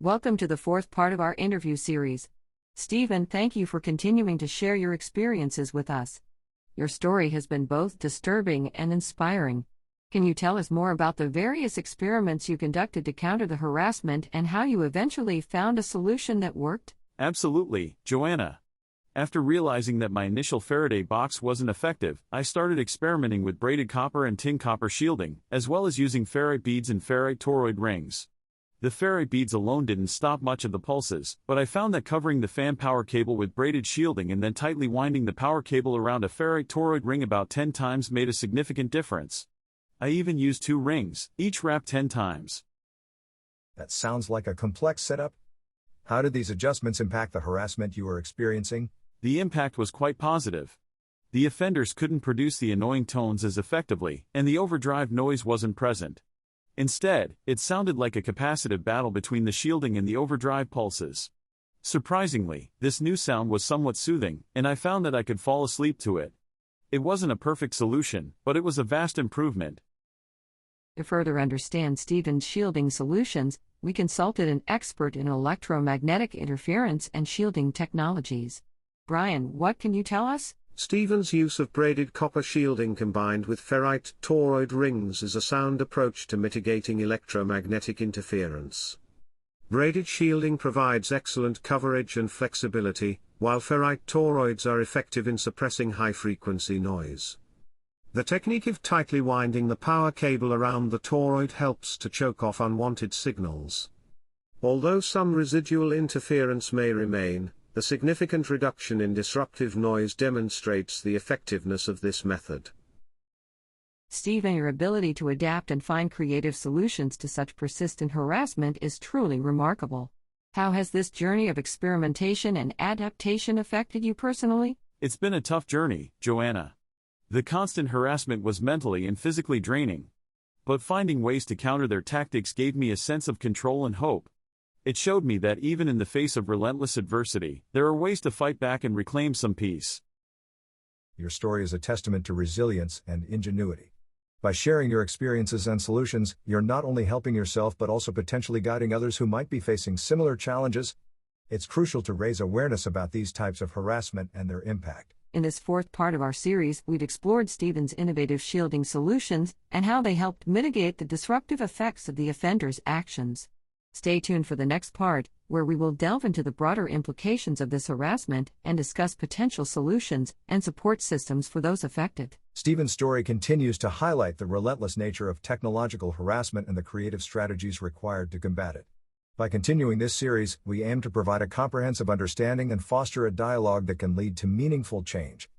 Welcome to the fourth part of our interview series. Stephen, thank you for continuing to share your experiences with us. Your story has been both disturbing and inspiring. Can you tell us more about the various experiments you conducted to counter the harassment and how you eventually found a solution that worked? Absolutely, Joanna. After realizing that my initial Faraday box wasn't effective, I started experimenting with braided copper and tin copper shielding, as well as using ferrite beads and ferrite toroid rings. The ferrite beads alone didn't stop much of the pulses, but I found that covering the fan power cable with braided shielding and then tightly winding the power cable around a ferrite toroid ring about 10 times made a significant difference. I even used 2 rings, each wrapped 10 times. That sounds like a complex setup. How did these adjustments impact the harassment you were experiencing? The impact was quite positive. The offenders couldn't produce the annoying tones as effectively, and the overdrive noise wasn't present. Instead, it sounded like a capacitive battle between the shielding and the overdrive pulses. Surprisingly, this new sound was somewhat soothing, and I found that I could fall asleep to it. It wasn't a perfect solution, but it was a vast improvement. To further understand Stephen's shielding solutions, we consulted an expert in electromagnetic interference and shielding technologies. Brian, what can you tell us? Stephen's use of braided copper shielding combined with ferrite toroid rings is a sound approach to mitigating electromagnetic interference. Braided shielding provides excellent coverage and flexibility, while ferrite toroids are effective in suppressing high-frequency noise. The technique of tightly winding the power cable around the toroid helps to choke off unwanted signals. Although some residual interference may remain, the significant reduction in disruptive noise demonstrates the effectiveness of this method. Stephen, your ability to adapt and find creative solutions to such persistent harassment is truly remarkable. How has this journey of experimentation and adaptation affected you personally? It's been a tough journey, Joanna. The constant harassment was mentally and physically draining. But finding ways to counter their tactics gave me a sense of control and hope. It showed me that even in the face of relentless adversity, there are ways to fight back and reclaim some peace. Your story is a testament to resilience and ingenuity. By sharing your experiences and solutions, you're not only helping yourself but also potentially guiding others who might be facing similar challenges. It's crucial to raise awareness about these types of harassment and their impact. In this fourth part of our series, we've explored Stephen's innovative shielding solutions and how they helped mitigate the disruptive effects of the offender's actions. Stay tuned for the next part, where we will delve into the broader implications of this harassment and discuss potential solutions and support systems for those affected. Stephen's story continues to highlight the relentless nature of technological harassment and the creative strategies required to combat it. By continuing this series, we aim to provide a comprehensive understanding and foster a dialogue that can lead to meaningful change.